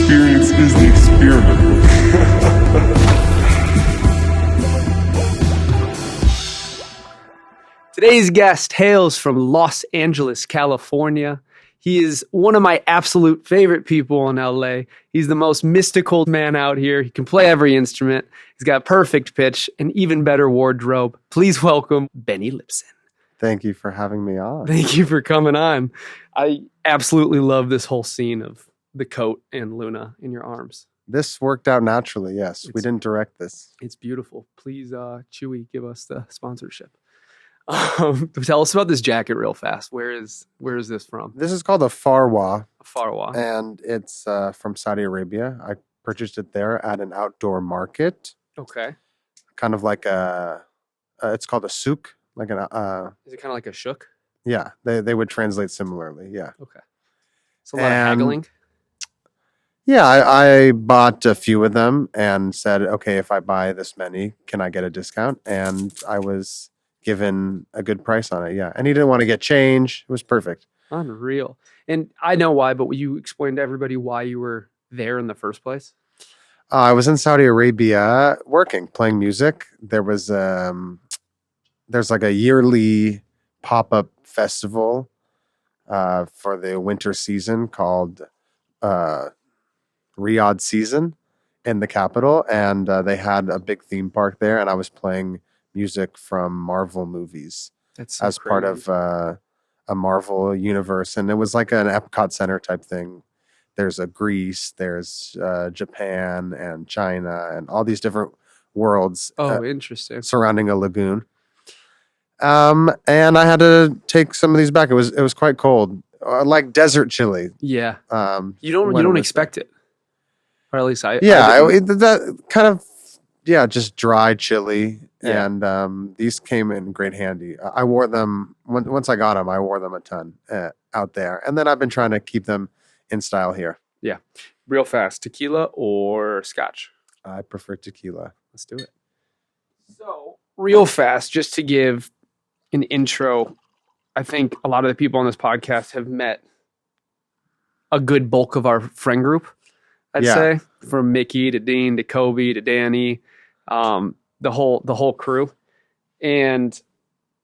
experience is the experiment. Today's guest hails from Los Angeles, California. He is one of my absolute favorite people in LA. He's the most mystical man out here. He can play every instrument. He's got perfect pitch and even better wardrobe. Please welcome Benny Lipson. Thank you for having me on. Thank you for coming on. I absolutely love this whole scene of the coat and Luna in your arms. This worked out naturally, yes. We didn't direct this. It's beautiful. Please, Chewy, give us the sponsorship. Tell us about this jacket real fast. Where is this from? This is called a farwa. Farwa. And it's from Saudi Arabia. I purchased it there at an outdoor market. Okay. Kind of like it's called a souk. Like an Is it kind of like a shuk? Yeah, they would translate similarly. Yeah. Okay. It's a lot of haggling. Yeah, I bought a few of them and said, okay, if I buy this many, can I get a discount? And I was given a good price on it. Yeah, and he didn't want to get change. It was perfect. Unreal. And I know why, but will you explain to everybody why you were there in the first place? I was in Saudi Arabia working, playing music. There's like a yearly pop-up festival for the winter season called Riyadh Season in the capital, and they had a big theme park there, and I was playing music from Marvel movies as part of a Marvel universe, and it was like an Epcot Center type thing. There's a Greece, there's Japan and China, and all these different worlds. Interesting. Surrounding a lagoon. And I had to take some of these back. It was quite cold, like desert chili. Yeah. You don't expect it, or at least I. Yeah, that kind of just dry chili. Yeah. And these came in great handy. I wore them once I got them. I wore them a ton out there, and then I've been trying to keep them in style here. Yeah, real fast. Tequila or scotch? I prefer tequila. Let's do it. So real fast, just to give an intro. I think a lot of the people on this podcast have met a good bulk of our friend group. I'd say from Mickey to Dean to Kobe to Danny. The whole crew. And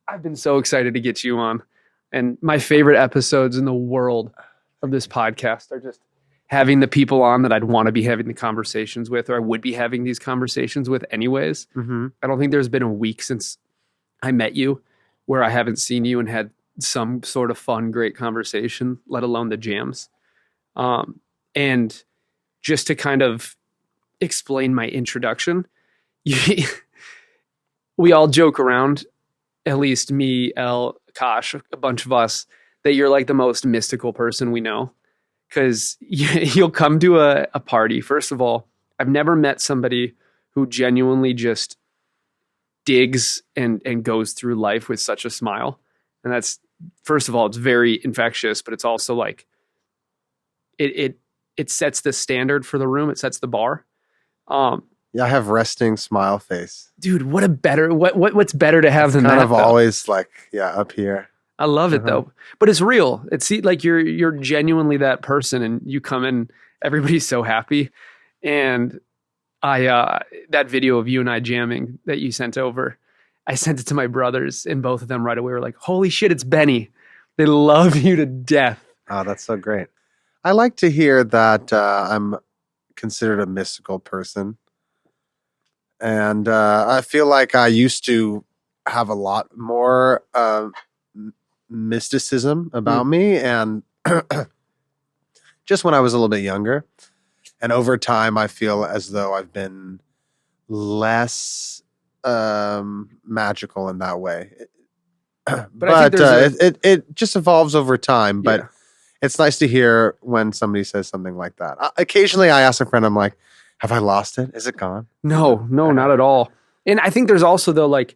I've been so excited to get you on. And my favorite episodes in the world of this podcast are just having the people on that I'd want to be having the conversations with, or I would be having these conversations with anyways. Mm-hmm. I don't think there's been a week since I met you where I haven't seen you and had some sort of fun, great conversation, let alone the jams. And just to kind of explain my introduction, we all joke around, at least me, El, Kosh, a bunch of us, that you're like the most mystical person we know. Because you'll come to a party. First of all, I've never met somebody who genuinely just digs and goes through life with such a smile. And that's, first of all, it's very infectious, but it's also like, it sets the standard for the room. It sets the bar. Yeah, I have resting smile face. Dude, what's better to have than that? Kind of always like, up here. I love it though. But it's real. It's like you're genuinely that person, and you come in, everybody's so happy. And that video of you and I jamming that you sent over, I sent it to my brothers, and both of them right away were like, holy shit, it's Benny. They love you to death. Oh, that's so great. I like to hear that I'm considered a mystical person. And I feel like I used to have a lot more mysticism about me, and just when I was a little bit younger. And over time, I feel as though I've been less magical in that way. But it just evolves over time. But it's nice to hear when somebody says something like that. Occasionally, I ask a friend, I'm like, have I lost it? Is it gone? No, not at all. And I think there's also, though, like,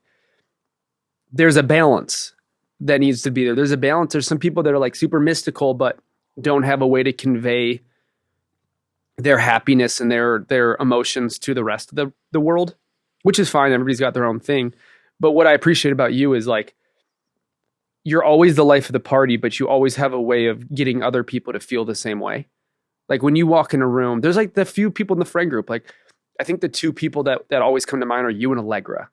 there's a balance that needs to be there. There's a balance. There's some people that are like super mystical, but don't have a way to convey their happiness and their emotions to the rest of the world, which is fine. Everybody's got their own thing. But what I appreciate about you is, like, you're always the life of the party, but you always have a way of getting other people to feel the same way. Like when you walk in a room, there's like the few people in the friend group. Like I think the two people that always come to mind are you and Allegra.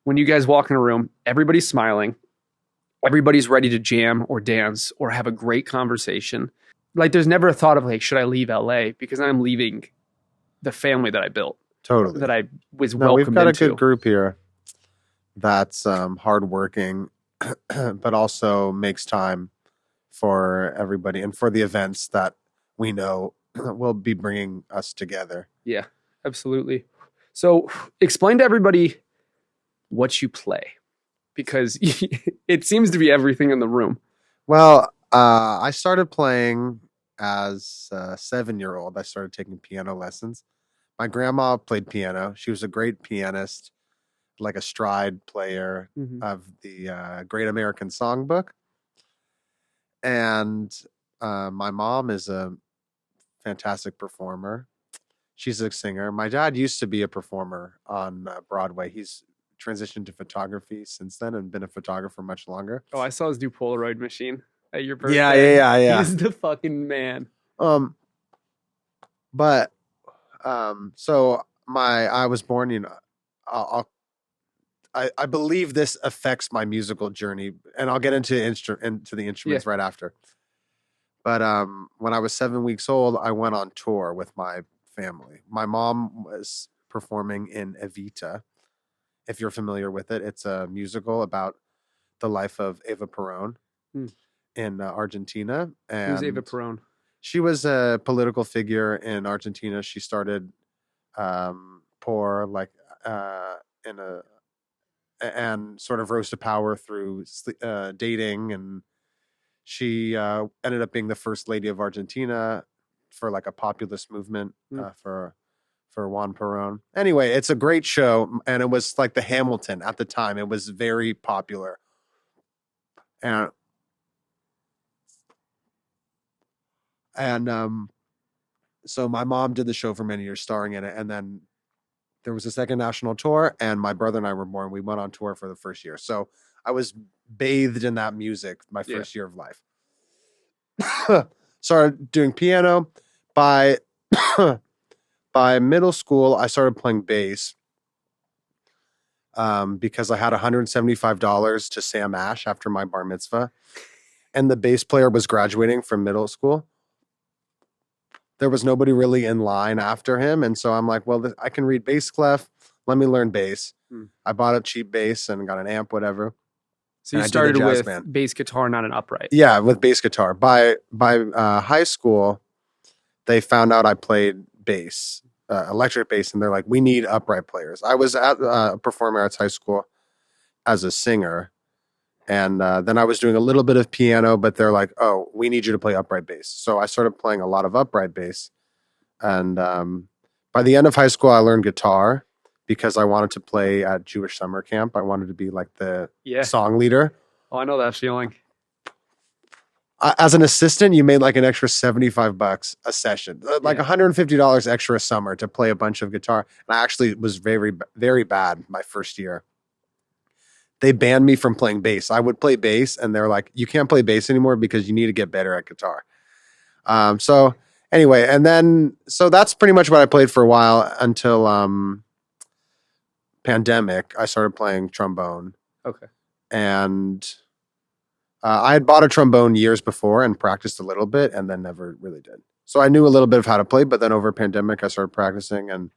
When you guys walk in a room, everybody's smiling. Everybody's ready to jam or dance or have a great conversation. Like there's never a thought of like, should I leave LA? Because I'm leaving the family that I built. Totally. That I was No, we've welcomed got a into. good group here that's hardworking, but also makes time for everybody and for the events that we know will be bringing us together. Yeah, absolutely. So explain to everybody what you play, because it seems to be everything in the room. Well, I started playing as a 7-year-old. I started taking piano lessons. My grandma played piano. She was a great pianist, like a stride player of the Great American Songbook. And my mom is a fantastic performer. She's a singer. My dad used to be a performer on Broadway. He's transitioned to photography since then and been a photographer much longer. Oh, I saw his new Polaroid machine at your birthday. Yeah. He's the fucking man. So I was born, I believe this affects my musical journey, and I'll get into the instruments right after. But when I was 7 weeks old, I went on tour with my family. My mom was performing in Evita. If you're familiar with it, it's a musical about the life of Eva Perón in Argentina. And who's Eva Perón? She was a political figure in Argentina. She started poor, like and sort of rose to power through dating, and she ended up being the first lady of Argentina for like a populist movement for Juan Perón. Anyway, it's a great show, and it was like the Hamilton at the time. It was very popular, and so my mom did the show for many years, starring in it, and then there was a second national tour, and my brother and I were born. We went on tour for the first year, so I was bathed in that music my first year of life. Started doing piano. By middle school, I started playing bass because I had $175 to Sam Ash after my bar mitzvah, and the bass player was graduating from middle school. There was nobody really in line after him, and so I'm like, well, I can read bass clef. Let me learn bass. I bought a cheap bass and got an amp, whatever. So you started with bass guitar, not an upright. Yeah, with bass guitar. By high school, they found out I played bass, electric bass, and they're like, we need upright players. I was at Performing Arts High School as a singer, and then I was doing a little bit of piano, but they're like, oh, we need you to play upright bass. So I started playing a lot of upright bass, and by the end of high school, I learned guitar because I wanted to play at Jewish summer camp. I wanted to be like the song leader. Oh, I know that feeling. As an assistant, you made like an extra $75 a session, like $150 extra a summer to play a bunch of guitar. And I actually was very, very bad my first year. They banned me from playing bass. I would play bass, and they're like, you can't play bass anymore because you need to get better at guitar. So anyway, and then, so that's pretty much what I played for a while until pandemic. I started playing trombone. Okay. And I had bought a trombone years before and practiced a little bit, and then never really did. So I knew a little bit of how to play, but then over pandemic, I started practicing, and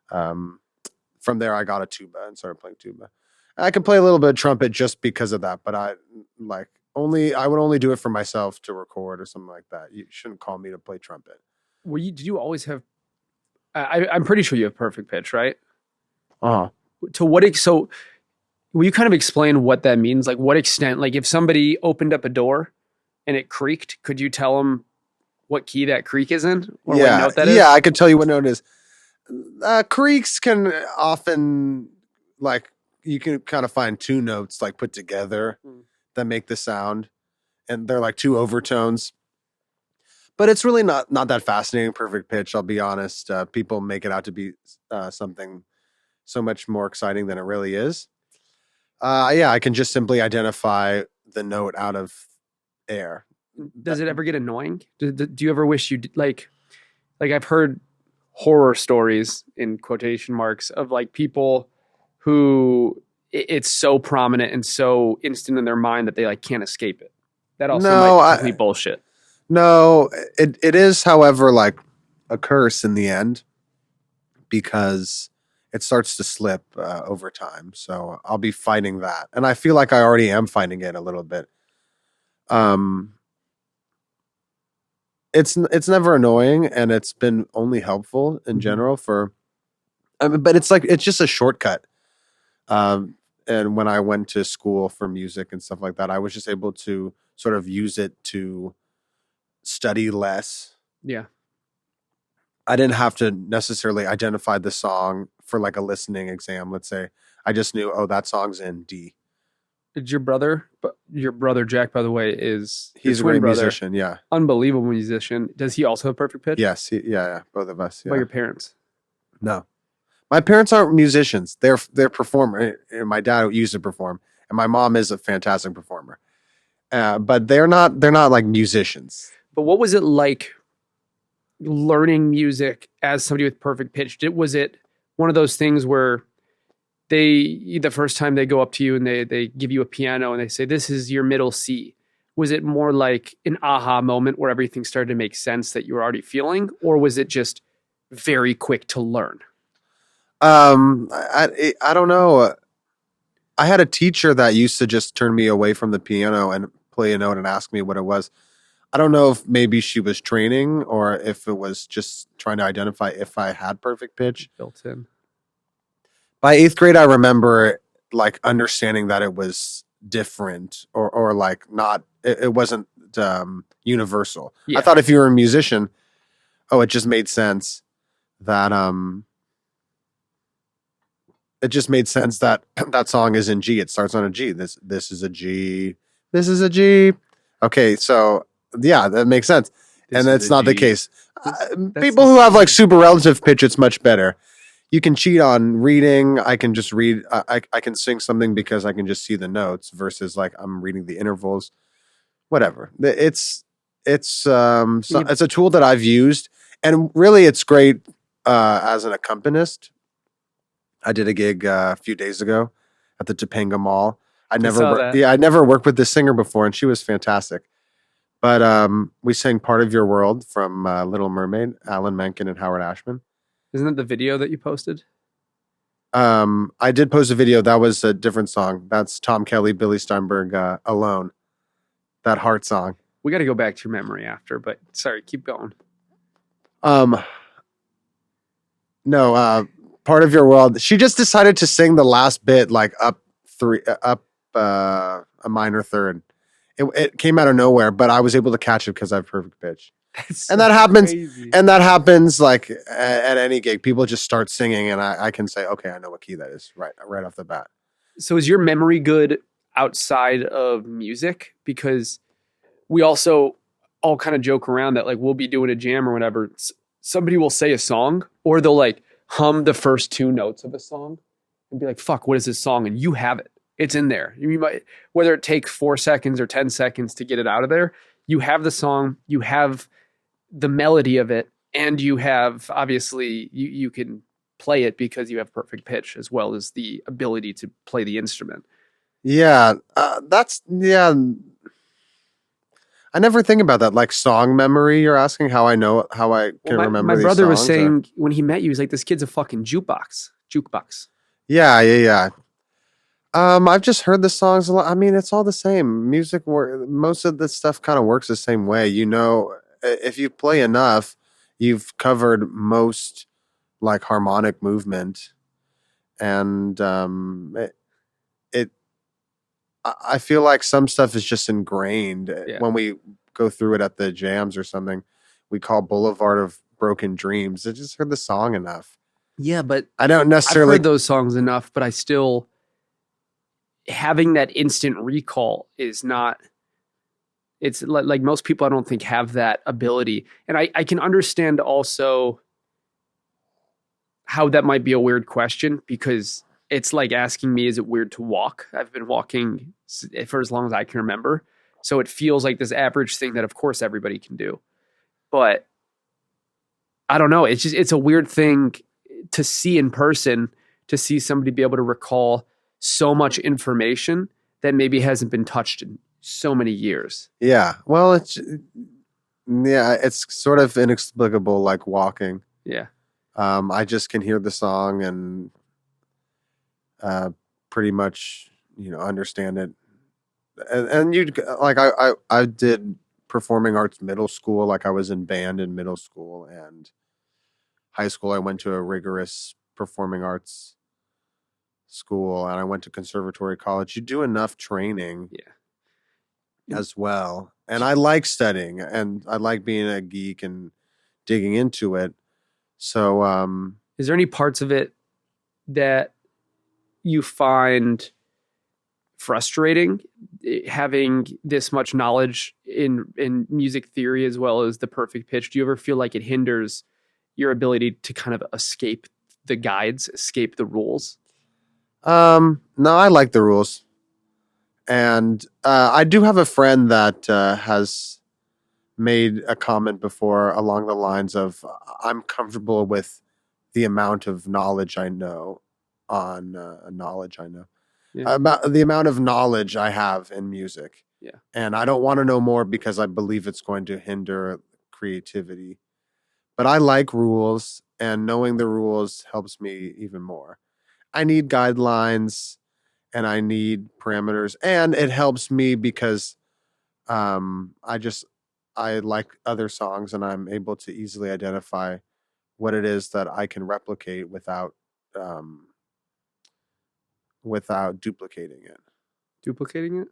from there, I got a tuba and started playing tuba. I can play a little bit of trumpet just because of that, but I would only do it for myself to record or something like that. You shouldn't call me to play trumpet. Did you always have? I'm pretty sure you have perfect pitch, right? To what? So, will you kind of explain what that means? Like, what extent? Like, if somebody opened up a door and it creaked, could you tell them what key that creak is in, or what note that is? Yeah, I could tell you what note it is. Creaks can often, like, you can kind of find two notes like put together that make the sound, and they're like two overtones. But it's really not that fascinating. Perfect pitch, I'll be honest. People make it out to be something so much more exciting than it really is. I can just simply identify the note out of air. Does it ever get annoying? Do you ever wish you did, like, like I've heard horror stories in quotation marks of like people who it's so prominent and so instant in their mind that they like can't escape it. That also No, might be complete bullshit. No, it is, however, like a curse in the end because it starts to slip over time. So I'll be fighting that, and I feel like I already am fighting it a little bit. Um, it's never annoying, and it's been only helpful in general for. I mean, but it's just a shortcut. And when I went to school for music and stuff like that, I was just able to sort of use it to study less. Yeah. I didn't have to necessarily identify the song for like a listening exam. Let's say I just knew, oh, that song's in D. Did your brother Jack, by the way, is He's a great musician. Yeah. Unbelievable musician. Does he also have perfect pitch? Yes. Yeah. Both of us. Yeah. What about your parents? No, my parents aren't musicians. They're performers. My dad used to perform, and my mom is a fantastic performer. But they're not like musicians. But what was it like learning music as somebody with perfect pitch? Was it one of those things where the first time they go up to you and they give you a piano and they say, this is your middle C? Was it more like an aha moment where everything started to make sense that you were already feeling? Or was it just very quick to learn? I don't know. I had a teacher that used to just turn me away from the piano and play a note and ask me what it was. I don't know if maybe she was training or if it was just trying to identify if I had perfect pitch. Built in. By 8th grade, I remember like understanding that it was different or like not, it wasn't universal. Yeah. I thought if you were a musician, it just made sense that that song is in G. It starts on a G. This is a G. This is a G. Okay, so yeah, that makes sense. And that's not the case. People who have like super relative pitch, it's much better. You can cheat on reading. I can just read. I can sing something because I can just see the notes versus like I'm reading the intervals. Whatever. It's a tool that I've used, and really, it's great as an accompanist. I did a gig a few days ago at the Topanga Mall. I never worked with this singer before, and she was fantastic. But we sang "Part of Your World" from Little Mermaid, Alan Menken and Howard Ashman. Isn't that the video that you posted? I did post a video. That was a different song. That's Tom Kelly, Billy Steinberg, "Alone." That heart song. We got to go back to your memory after, but sorry, keep going. No, "Part of Your World." She just decided to sing the last bit like up a minor third. It came out of nowhere, but I was able to catch it because I have perfect pitch. And that happens. Crazy. And that happens like at any gig. People just start singing, and I can say, okay, I know what key that is right off the bat. So is your memory good outside of music? Because we also all kind of joke around that like we'll be doing a jam or whatever. Somebody will say a song, or they'll like hum the first 2 notes of a song and be like, fuck, what is this song? And you have it. It's in there. You might, whether it takes 4 seconds or 10 seconds to get it out of there, you have the song, you have the melody of it, and you have, obviously, you can play it because you have perfect pitch as well as the ability to play the instrument. Yeah, yeah. I never think about that. Like song memory, you're asking how I know, how I can remember these songs. My brother was saying when he met you, he's like, this kid's a fucking jukebox. Yeah. I've just heard the songs a lot. I mean, it's all the same. Music, most of the stuff kind of works the same way. You know, if you play enough, you've covered most like harmonic movement. And I feel like some stuff is just ingrained. Yeah. When we go through it at the jams or something, we call Boulevard of Broken Dreams. I just heard the song enough. Yeah, but I don't necessarily... I've heard those songs enough, but I still... having that instant recall is not... It's like most people I don't think have that ability. And I can understand also how that might be a weird question, because it's like asking me, is it weird to walk? I've been walking for as long as I can remember. So it feels like this average thing that of course everybody can do. But I don't know. It's a weird thing to see in person, to see somebody be able to recall so much information that maybe hasn't been touched in so many years. Yeah. Well, it's sort of inexplicable, like walking. Yeah. I just can hear the song and pretty much, understand it. And you like I did performing arts middle school. Like I was in band in middle school, and high school I went to a rigorous performing arts school, and I went to conservatory college. You do enough training, as well. And I like studying, and I like being a geek and digging into it. So, is there any parts of it that you find frustrating, having this much knowledge in music theory as well as the perfect pitch? Do you ever feel like it hinders your ability to kind of escape the guides, escape the rules? no, I like the rules. And I do have a friend that has made a comment before along the lines of, I'm comfortable with the amount of knowledge I know about the amount of knowledge I have in music. Yeah. And I don't want to know more because I believe it's going to hinder creativity. But I like rules, and knowing the rules helps me even more. I need guidelines and I need parameters, and it helps me because I like other songs, and I'm able to easily identify what it is that I can replicate um, without duplicating it. Duplicating it?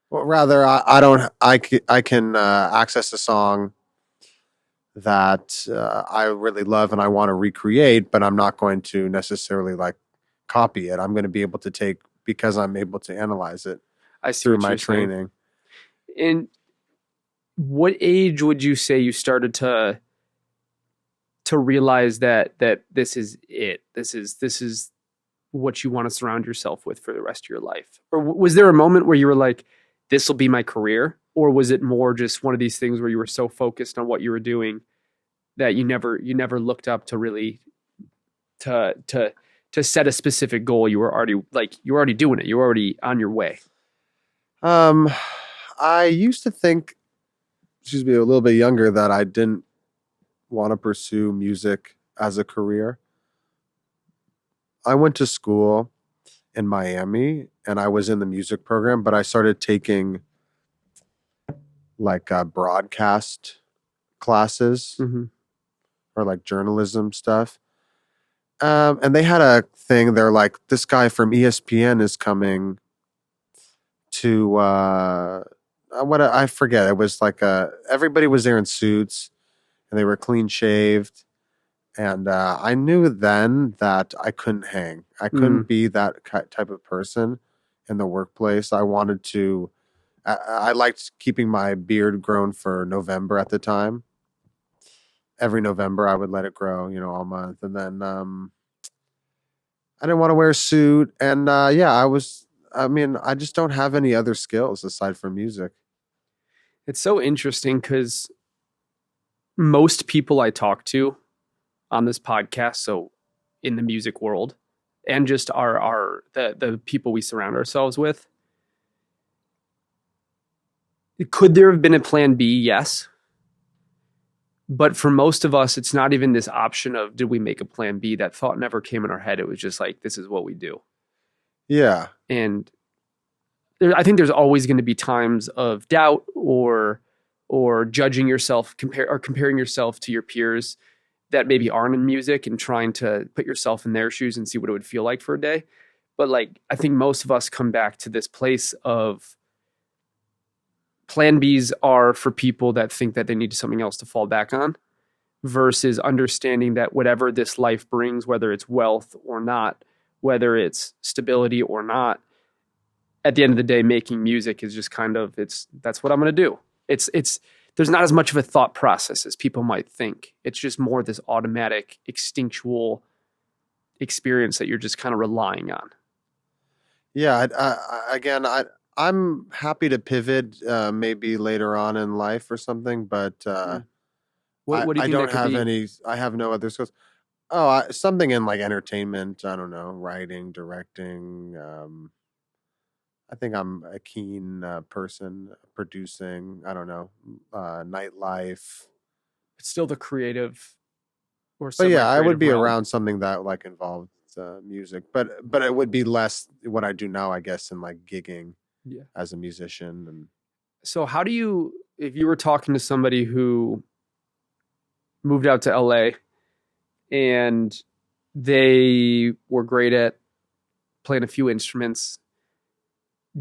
Well, rather, I don't. I can access a song that I really love and I want to recreate, but I'm not going to necessarily like copy it. I'm going to be able to take, because I'm able to analyze it through my training. And what age would you say you started to realize that this is it? This is what you want to surround yourself with for the rest of your life? Or was there a moment where you were like, this will be my career? Or was it more just one of these things where you were so focused on what you were doing that you never looked up to really to set a specific goal? You were already doing it. You were already on your way. I used to think, a little bit younger, that I didn't want to pursue music as a career. I went to school in Miami and I was in the music program, but I started taking like broadcast classes, or like journalism stuff. And they had a thing. They're like, this guy from ESPN is coming to I forget. It was like everybody was there in suits and they were clean shaved. And I knew then that I couldn't hang. I couldn't be that type of person in the workplace. I wanted to. I liked keeping my beard grown for November at the time. Every November, I would let it grow, all month, and then I didn't want to wear a suit. And I just don't have any other skills aside from music. It's so interesting because most people I talk to on this podcast, so in the music world, and just the people we surround ourselves with, could there have been a plan B? Yes. But for most of us, it's not even this option of, did we make a plan B? That thought never came in our head. It was just like, this is what we do. Yeah. And I think there's always going to be times of doubt or judging yourself, comparing yourself to your peers that maybe aren't in music, and trying to put yourself in their shoes and see what it would feel like for a day. But like, I think most of us come back to this place of plan Bs are for people that think that they need something else to fall back on, versus understanding that whatever this life brings, whether it's wealth or not, whether it's stability or not, at the end of the day, making music is just kind of, that's what I'm going to do. It's there's not as much of a thought process as people might think. It's just more this automatic, instinctual experience that you're just kind of relying on. Yeah. I'm happy to pivot maybe later on in life or something, but What do you I think don't that could have be? any. I have no other skills. Oh, something in like entertainment. I don't know, writing, directing. I think I'm a keen person. Producing. I don't know, nightlife. It's still the creative or But yeah, I would semi-creative be realm. around something that like involved music, but it would be less what I do now, I guess, in like gigging Yeah. as a musician. And So how do you, if you were talking to somebody who moved out to LA and they were great at playing a few instruments,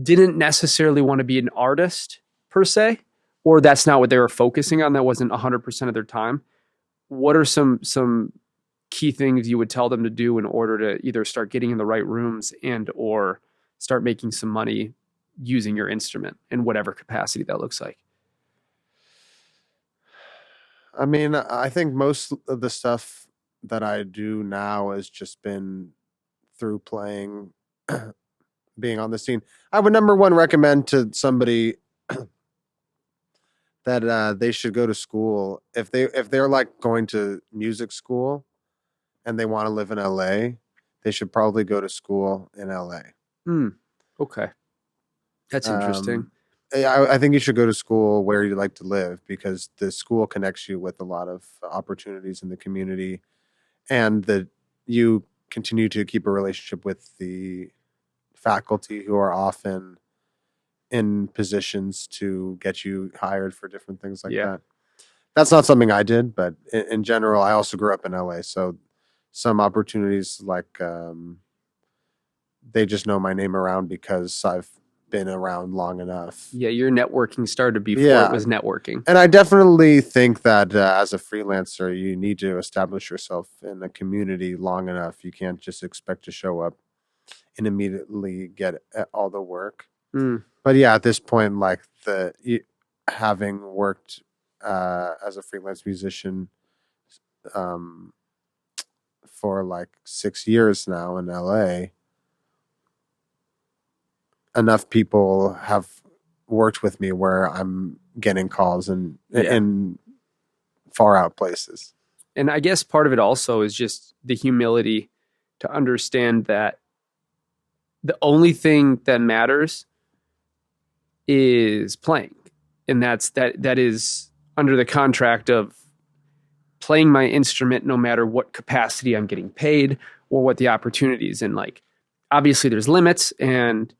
didn't necessarily want to be an artist per se, or that's not what they were focusing on, that wasn't 100% of their time, what are some key things you would tell them to do in order to either start getting in the right rooms and or start making some money using your instrument in whatever capacity that looks like? I mean, I think most of the stuff that I do now has just been through playing, being on the scene. I would number one recommend to somebody that they should go to school if they're like going to music school and they want to live in LA. They should probably go to school in LA. Hmm. Okay. That's interesting. Um, I think you should go to school where you like to live because the school connects you with a lot of opportunities in the community, and that you continue to keep a relationship with the faculty who are often in positions to get you hired for different things like Yeah. that. That's not something I did, but in general, I also grew up in LA, so some opportunities like they just know my name around because I've been around long enough. Yeah, your networking started before it Yeah, was networking. and I definitely think that as a freelancer, you need to establish yourself in a community long enough. You can't just expect to show up and immediately get all the work. Mm. But yeah, at this point, like having worked as a freelance musician um, for like 6 years now in LA, enough people have worked with me where I'm getting calls Yeah. in far out places. And I guess part of it also is just the humility to understand that the only thing that matters is playing. And that is under the contract of playing my instrument no matter what capacity I'm getting paid or what the opportunities. And like obviously there's limits and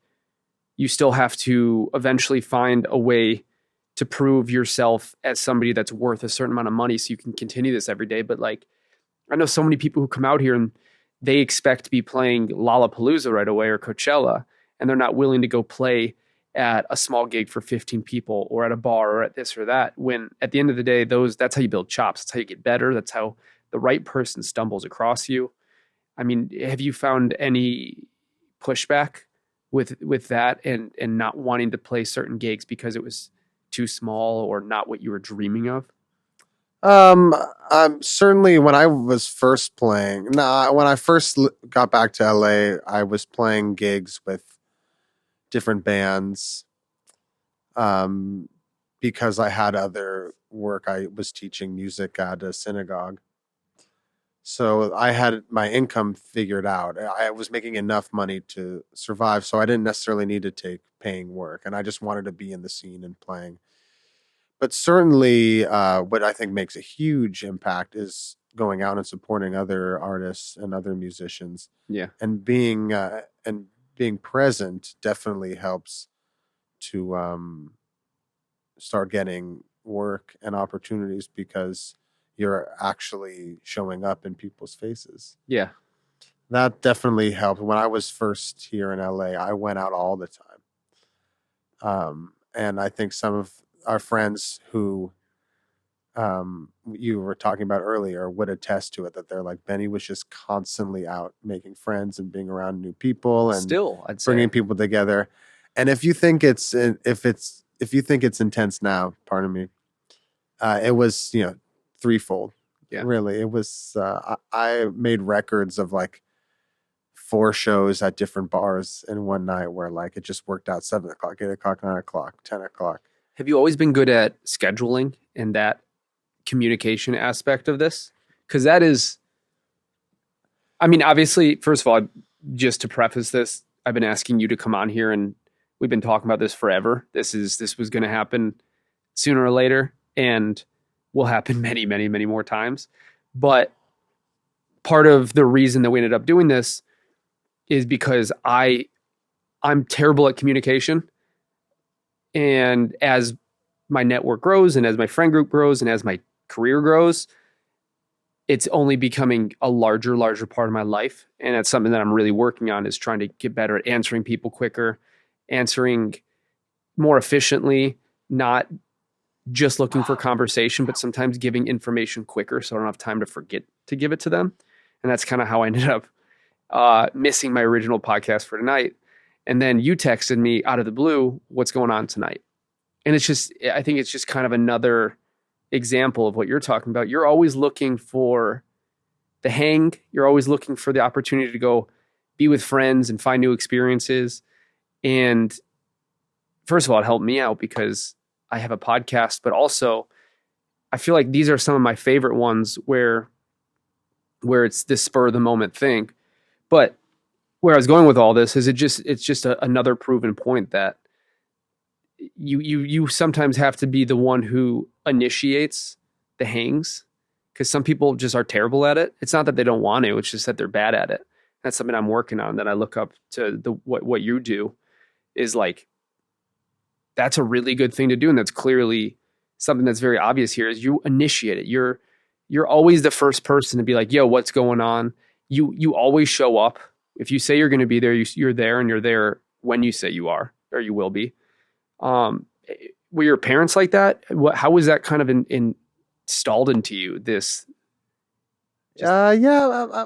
you still have to eventually find a way to prove yourself as somebody that's worth a certain amount of money so you can continue this every day. But like I know so many people who come out here and they expect to be playing Lollapalooza right away or Coachella, and they're not willing to go play at a small gig for 15 people or at a bar or at this or that. When at the end of the day, that's how you build chops. That's how you get better. That's how the right person stumbles across you. I mean, have you found any pushback with that and not wanting to play certain gigs because it was too small or not what you were dreaming of? Certainly when I was first playing, when I first got back to LA, I was playing gigs with different bands. Um, because I had other work. I was teaching music at a synagogue. So I had my income figured out. I was making enough money to survive. So I didn't necessarily need to take paying work. And I just wanted to be in the scene and playing. But certainly, what I think makes a huge impact is going out and supporting other artists and other musicians, Yeah. and being present definitely helps to start getting work and opportunities because you're actually showing up in people's faces. Yeah. That definitely helped. When I was first here in LA, I went out all the time. And I think some of our friends who you were talking about earlier would attest to it, that they're like, Benny was just constantly out making friends and being around new people and Still, I'd say. bringing people together. And if you think if you think it's intense now, pardon me, it was, threefold. Yeah. Really, it was. I made records of like 4 shows at different bars in one night where like it just worked out: 7 o'clock, 8 o'clock, 9 o'clock, 10 o'clock. Have you always been good at scheduling and that communication aspect of this, because that is, I mean, obviously, first of all, just to preface this, I've been asking you to come on here, and we've been talking about this forever. This was going to happen sooner or later, and will happen many, many, many more times. But part of the reason that we ended up doing this is because I'm terrible at communication, and as my network grows, and as my friend group grows, and as my career grows, it's only becoming a larger part of my life. And that's something that I'm really working on, is trying to get better at answering people quicker, answering more efficiently, not just looking for conversation, but sometimes giving information quicker so I don't have time to forget to give it to them. And that's kind of how I ended up missing my original podcast for tonight. And then you texted me out of the blue, what's going on tonight? And I think it's just kind of another example of what you're talking about. You're always looking for the hang. You're always looking for the opportunity to go be with friends and find new experiences. And first of all, it helped me out because I have a podcast, but also I feel like these are some of my favorite ones where it's this spur of the moment thing. But where I was going with all this is it's just another proven point that you sometimes have to be the one who initiates the hangs, because some people just are terrible at it. It's not that they don't want to, it's just that they're bad at it. That's something I'm working on, that I look up to what you do is like, that's a really good thing to do. And that's clearly something that's very obvious here, is you initiate it. You're always the first person to be like, yo, what's going on? You always show up. If you say you're going to be there, you're there, and you're there when you say you are, or you will be. Were your parents like that? How was that kind of installed into you?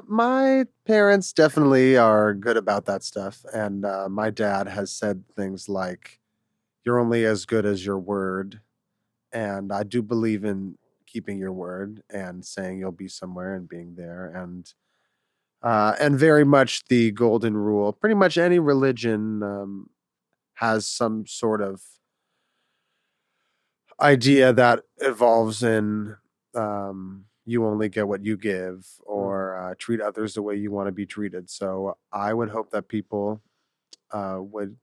My parents definitely are good about that stuff. And my dad has said things like, you're only as good as your word. And I do believe in keeping your word and saying you'll be somewhere and being there. And very much the golden rule. Pretty much any religion has some sort of idea that evolves in you only get what you give, or treat others the way you want to be treated. So I would hope that people would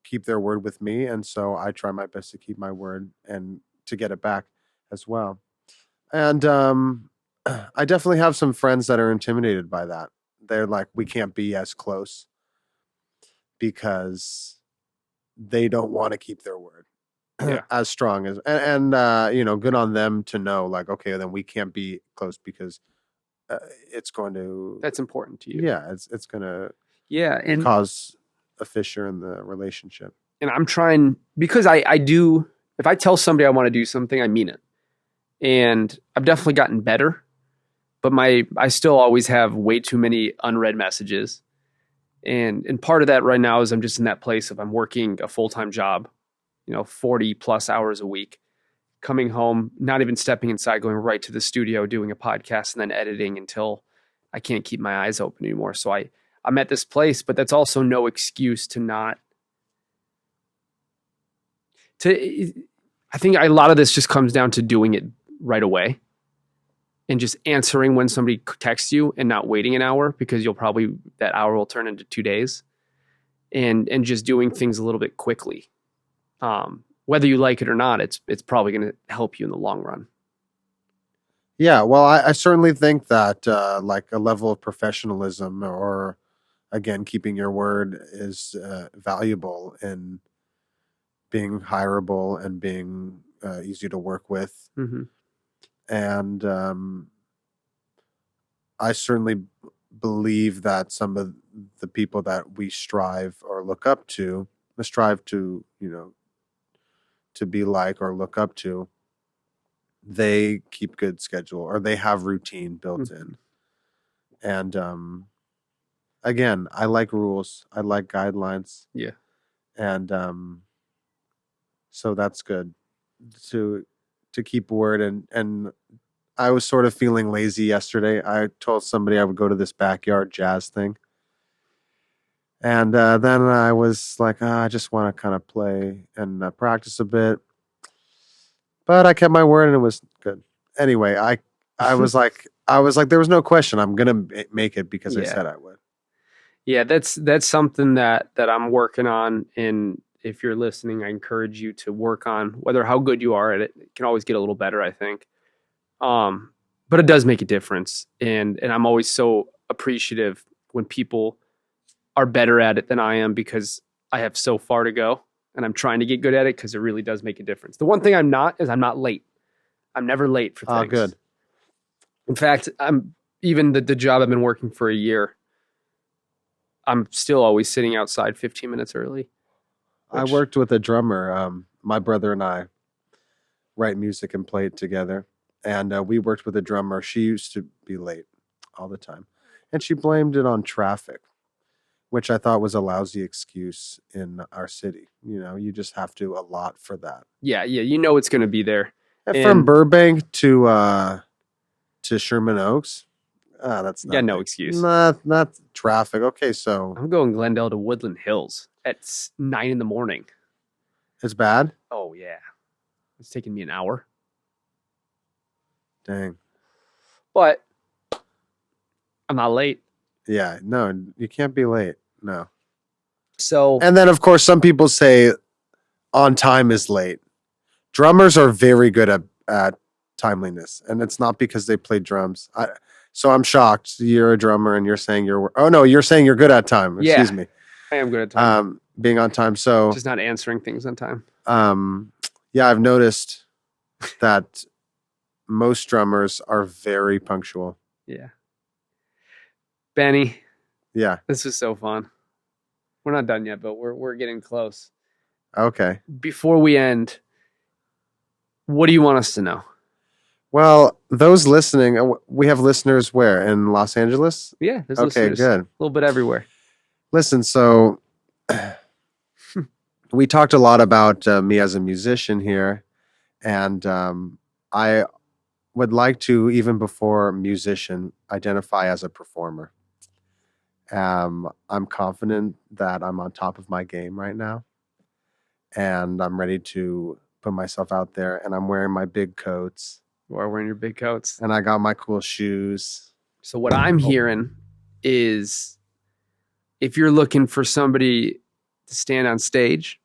keep their word with me. And so I try my best to keep my word and to get it back as well. And I definitely have some friends that are intimidated by that. They're like, we can't be as close because they don't want to keep their word as strong as, and good on them to know, like, okay, then we can't be close because it's going to, that's important to you. Yeah. It's going to and cause a fissure in the relationship. And I'm trying, because I do, if I tell somebody I want to do something, I mean it. And I've definitely gotten better, but I still always have way too many unread messages. And part of that right now is I'm just in that place of I'm working a full-time job, 40 plus hours a week, coming home, not even stepping inside, going right to the studio, doing a podcast, and then editing until I can't keep my eyes open anymore. So I'm at this place, but that's also no excuse to not. I think a lot of this just comes down to doing it right away and just answering when somebody texts you and not waiting an hour, because that hour will turn into 2 days, and just doing things a little bit quickly. Whether you like it or not, it's probably going to help you in the long run. Yeah, well, I certainly think that like a level of professionalism, or again, keeping your word, is valuable in being hireable and being easy to work with. Mm-hmm. And I certainly believe that some of the people that we strive or look up to, to be like or look up to, they keep good schedule, or they have routine built in. And again, I like rules. I like guidelines. Yeah. And so that's good to keep word. And I was sort of feeling lazy yesterday. I told somebody I would go to this backyard jazz thing. And then I was like, I just want to kind of play and practice a bit. But I kept my word, and it was good. anyway, I was like, there was no question. I'm gonna make it because I said I would. Yeah, that's something that I'm working on. And if you're listening, I encourage you to work on whether how good you are at it. It can always get a little better, I think. But it does make a difference, and I'm always so appreciative when people are better at it than I am, because I have so far to go, and I'm trying to get good at it because it really does make a difference. The one thing I'm not late. I'm never late for things. Oh, good. In fact, I'm even the job I've been working for a year. I'm still always sitting outside 15 minutes early. I worked with a drummer. My brother and I write music and play it together. And we worked with a drummer. She used to be late all the time. And she blamed it on traffic, which I thought was a lousy excuse in our city. You know, you just have to allot for that. Yeah, you know it's going to be there. And from Burbank to Sherman Oaks, that's not no excuse. Not traffic. Okay, so I'm going Glendale to Woodland Hills at 9 a.m. It's bad? Oh yeah, it's taking me an hour. Dang. But I'm not late. Yeah, no, you can't be late. No. So, and then of course some people say on time is late. Drummers are very good at timeliness, and it's not because they play drums. So I'm shocked. You're a drummer and you're saying you're saying you're good at time. Excuse me. I am good at time. Being on time. So just not answering things on time. Yeah, I've noticed that most drummers are very punctual. Yeah. Benny. Yeah. This was so fun. We're not done yet, but we're getting close. Okay. Before we end, what do you want us to know? Well, those listening, we have listeners where? In Los Angeles? Yeah, there's listeners. Good. A little bit everywhere. Listen, so we talked a lot about me as a musician here, and I would like to, even before musician, identify as a performer. I'm confident that I'm on top of my game right now, and I'm ready to put myself out there, and I'm wearing my big coats. You are wearing your big coats. And I got my cool shoes. So what I'm hearing is, if you're looking for somebody to stand on stage,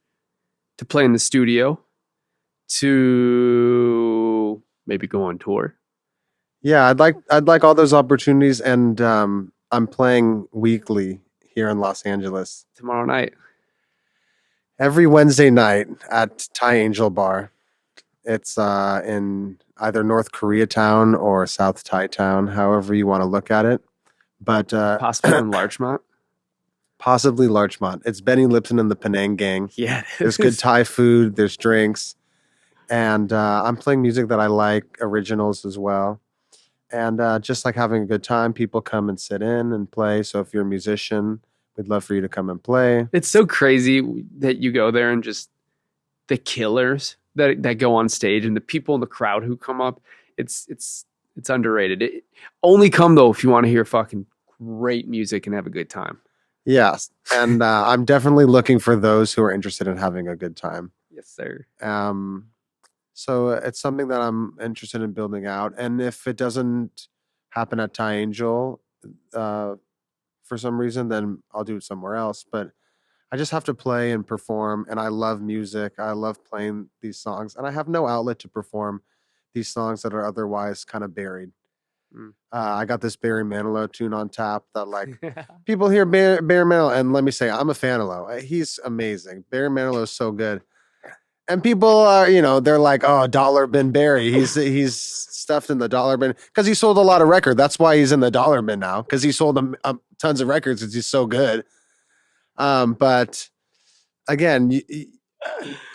to play in the studio, to maybe go on tour. Yeah, I'd like all those opportunities, and I'm playing weekly here in Los Angeles. Tomorrow night. Every Wednesday night at Thai Angel Bar. It's in either North Koreatown or South Thai Town, however you want to look at it. But possibly in Larchmont. Possibly Larchmont. It's Benny Lipson and the Penang Gang. Yeah. There's good Thai food. There's drinks. And I'm playing music that I like, originals as well. And just like having a good time, people come and sit in and play. So if you're a musician, we'd love for you to come and play. It's so crazy that you go there and just the killers that go on stage and the people in the crowd who come up. It's underrated. Only come though if you want to hear fucking great music and have a good time. Yes, and I'm definitely looking for those who are interested in having a good time. Yes, sir. So it's something that I'm interested in building out. And if it doesn't happen at Thai Angel for some reason, then I'll do it somewhere else. But I just have to play and perform. And I love music. I love playing these songs. And I have no outlet to perform these songs that are otherwise kind of buried. I got this Barry Manilow tune on tap that like people hear Barry Manilow. And let me say, I'm a fan of Low. He's amazing. Barry Manilow is so good. And people are, they're like, oh, Dollar Bin Barry. He's stuffed in the dollar bin because he sold a lot of records. That's why he's in the dollar bin now, because he sold tons of records because he's so good. But again,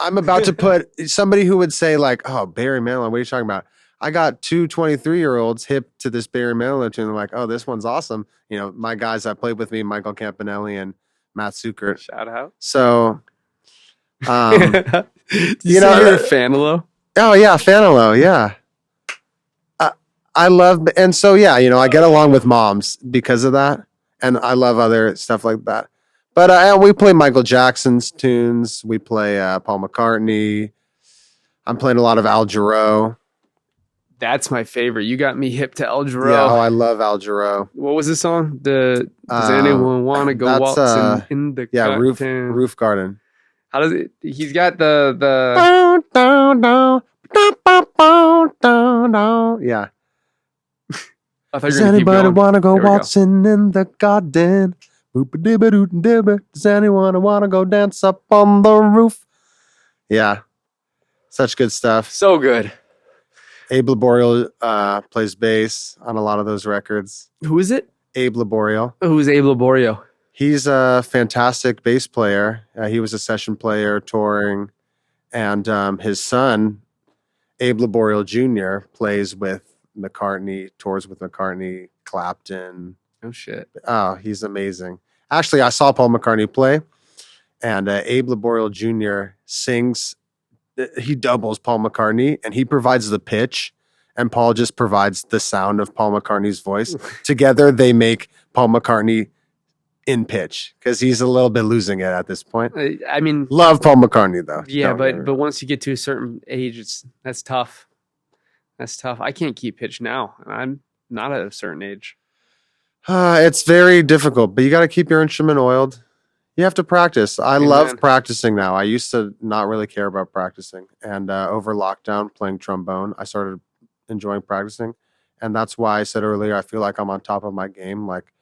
I'm about to put somebody who would say like, oh, Barry Manilow, what are you talking about? I got two 23-year-olds hip to this Barry Manilow tune. They're like, oh, this one's awesome. My guys that played with me, Michael Campanelli and Matt Sukert. Shout out. So... you're a fan of Low? Oh yeah, fan of Low, yeah. I love, and so yeah, I get along with moms because of that, and I love other stuff like that. But we play Michael Jackson's tunes. We play Paul McCartney. I'm playing a lot of Al Jarreau. That's my favorite. You got me hip to El Yeah, Jarreau. I love Al Jarreau. What was the song? Does anyone want to go That's waltzing in the cotton? Roof Garden. How does it? He's got the Yeah. I thought you Does were gonna keep anybody going. want to go There we go. waltzing in the garden? Does anyone want to go dance up on the roof? Yeah. Such good stuff. So good. Abe Laboriel plays bass on a lot of those records. Who is it? Abe Laboriel. Who's Abe Laborio? He's a fantastic bass player. He was a session player touring. And his son, Abe Laboriel Jr., plays with McCartney, tours with McCartney, Clapton. Oh, shit. Oh, he's amazing. Actually, I saw Paul McCartney play, and Abe Laboriel Jr. sings. He doubles Paul McCartney, and he provides the pitch, and Paul just provides the sound of Paul McCartney's voice. Together, they make Paul McCartney in pitch because he's a little bit losing it at this point. I mean, love Paul McCartney though. Yeah, but once you get to a certain age, that's tough. That's tough. I can't keep pitch now. I'm not at a certain age. It's very difficult, but you got to keep your instrument oiled. You have to practice. I love practicing now. I used to not really care about practicing, and over lockdown, playing trombone, I started enjoying practicing, and that's why I said earlier I feel like I'm on top of my game. Like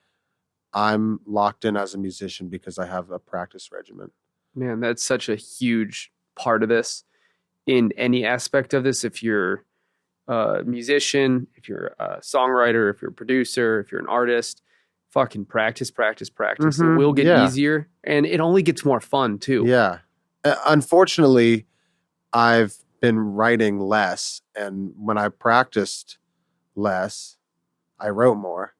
I'm locked in as a musician because I have a practice regimen. Man, that's such a huge part of this in any aspect of this. If you're a musician, if you're a songwriter, if you're a producer, if you're an artist, fucking practice. It will get easier, and it only gets more fun too. Yeah. Unfortunately, I've been writing less, and when I practiced less, I wrote more,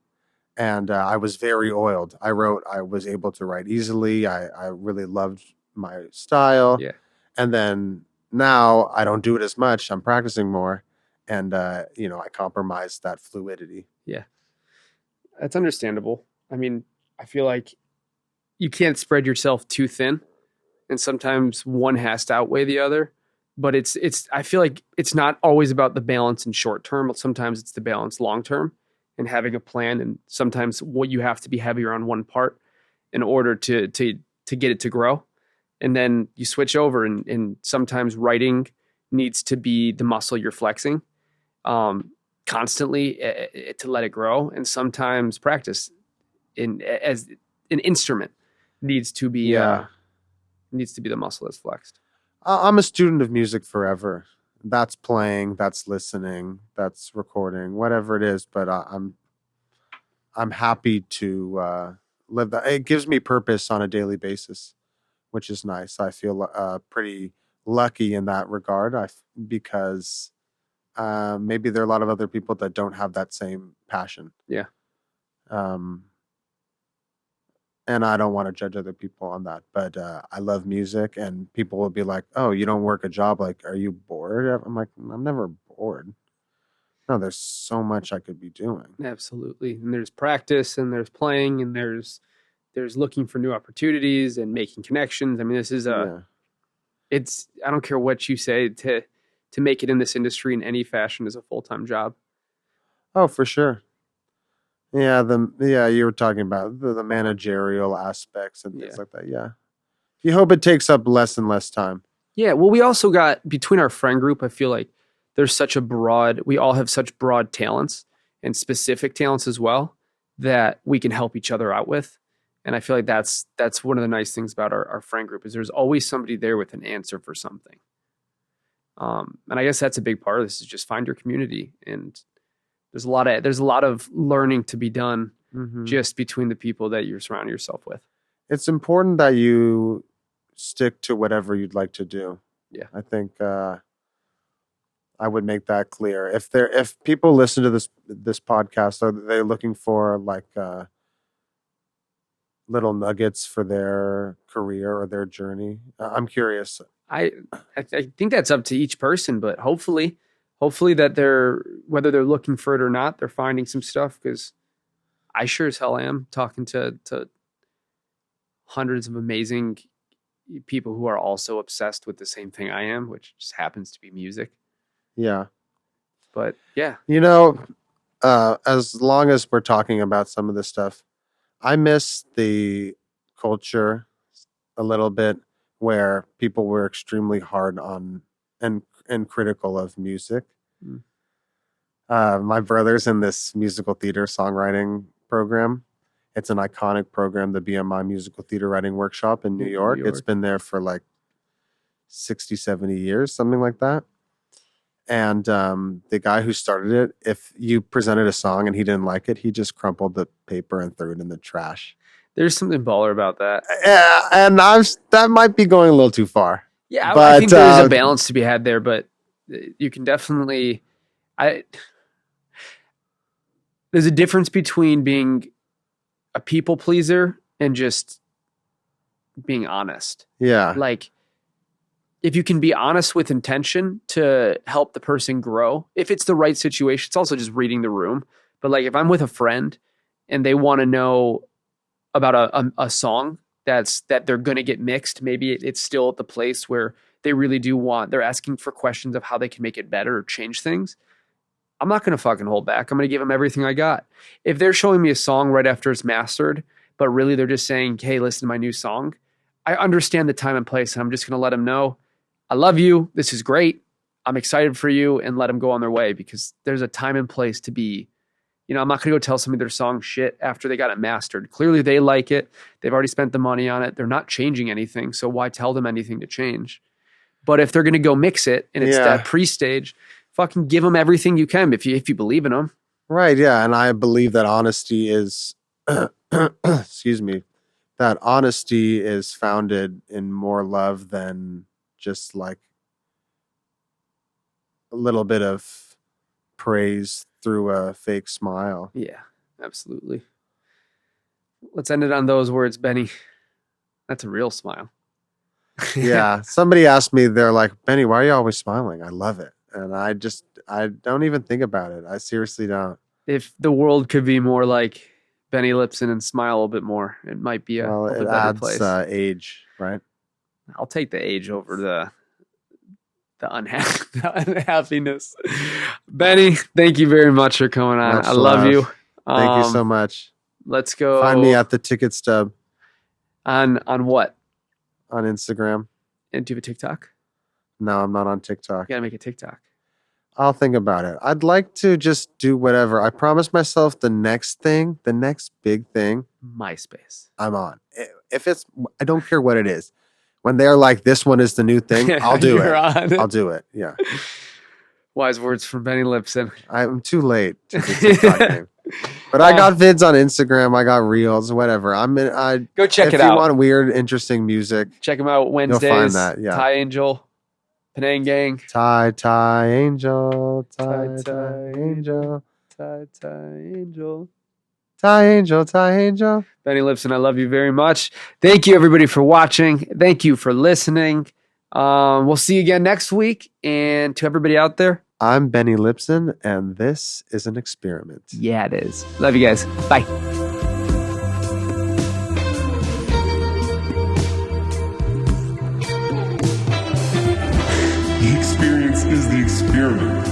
and I was very oiled. I was able to write easily. I really loved my style. Yeah. And then now I don't do it as much. I'm practicing more, and I compromise that fluidity. Yeah. That's understandable. I mean, I feel like you can't spread yourself too thin, and sometimes one has to outweigh the other. But I feel like it's not always about the balance in short term. Sometimes it's the balance long term and having a plan. And sometimes what you have to be heavier on one part in order to get it to grow. And then you switch over, and sometimes writing needs to be the muscle you're flexing constantly to let it grow. And sometimes practice as an instrument needs to be the muscle that's flexed. I'm a student of music forever. That's playing, that's listening, that's recording, whatever it is. But I'm happy to live that. It gives me purpose on a daily basis, which is nice. I feel pretty lucky in that regard. Because maybe there are a lot of other people that don't have that same passion. Yeah. And I don't want to judge other people on that, but I love music, and people will be like, "Oh, you don't work a job? Like, are you bored?" I'm like, "I'm never bored. No, there's so much I could be doing." Absolutely. And there's practice, and there's playing, and there's looking for new opportunities and making connections. I mean, this is I don't care what you say, to make it in this industry in any fashion is a full-time job. Oh, for sure. Yeah, you were talking about the managerial aspects and things like that. Yeah. You hope it takes up less and less time. Yeah. Well, we also got, between our friend group, I feel like we all have such broad talents and specific talents as well that we can help each other out with. And I feel like that's one of the nice things about our friend group is there's always somebody there with an answer for something. And I guess that's a big part of this is just find your community, and there's a lot of learning to be done just between the people that you surround yourself with. It's important that you stick to whatever you'd like to do. Yeah. I think I would make that clear. If people listen to this podcast, are they looking for like little nuggets for their career or their journey? I'm curious. I think that's up to each person, but hopefully that whether they're looking for it or not, they're finding some stuff, because I sure as hell am talking to hundreds of amazing people who are also obsessed with the same thing I am, which just happens to be music. Yeah. But yeah, as long as we're talking about some of this stuff, I miss the culture a little bit where people were extremely hard on and critical of music. Mm. My brother's in this musical theater songwriting program. It's an iconic program, the BMI Musical Theater Writing Workshop in New York. It's been there for like 60, 70 years, something like that. And the guy who started it, if you presented a song and he didn't like it, he just crumpled the paper and threw it in the trash. There's something baller about that. Yeah, and that might be going a little too far. Yeah, but, I think there's a balance to be had there, but you can definitely... There's a difference between being a people pleaser and just being honest. Yeah. Like, if you can be honest with intention to help the person grow, if it's the right situation, it's also just reading the room. But like, if I'm with a friend and they want to know about a song that they're going to get mixed, maybe it's still at the place where they really they're asking for questions of how they can make it better or change things. I'm not going to fucking hold back. I'm going to give them everything I got. If they're showing me a song right after it's mastered, but really they're just saying, hey, listen to my new song, I understand the time and place, and I'm just going to let them know, I love you. This is great. I'm excited for you, and let them go on their way, because there's a time and place to be, I'm not going to go tell somebody their song shit after they got it mastered. Clearly they like it. They've already spent the money on it. They're not changing anything. So why tell them anything to change? But if they're going to go mix it and it's that pre-stage, fucking give them everything you can if you believe in them. Right. Yeah. And I believe that honesty is, excuse me, that honesty is founded in more love than just like a little bit of praise through a fake smile. Yeah, absolutely. Let's end it on those words, Benny. That's a real smile. Yeah. Somebody asked me, they're like, Benny, why are you always smiling? I love it. And I don't even think about it. I seriously don't. If the world could be more like Benny Lipson and smile a little bit more, it might be a better place. Age, right? I'll take the age over the unhappiness. Benny, thank you very much for coming on. I love you. Thank you so much. Let's go. Find me at the Ticket Stub. On what? On Instagram. And do you have a TikTok? No, I'm not on TikTok. You gotta make a TikTok. I'll think about it. I'd like to just do whatever. I promised myself the next big thing. MySpace. I'm on. I don't care what it is. When they're like, this one is the new thing, I'll do it. I'll do it. Yeah. Wise words from Benny Lipson. I'm too late to the TikTok name. But I got vids on Instagram. I got reels, whatever. Go check it out. If you want weird, interesting music, check them out Wednesdays. You'll find that. Yeah. Thai Angel, Penang Gang. Thai Angel, Thai Angel, Thai Angel. Thai Angel. Benny Lipson, I love you very much. Thank you, everybody, for watching. Thank you for listening. We'll see you again next week. And to everybody out there, I'm Benny Lipson, and this is an experiment. Yeah, it is. Love you guys. Bye. The experience is the experiment.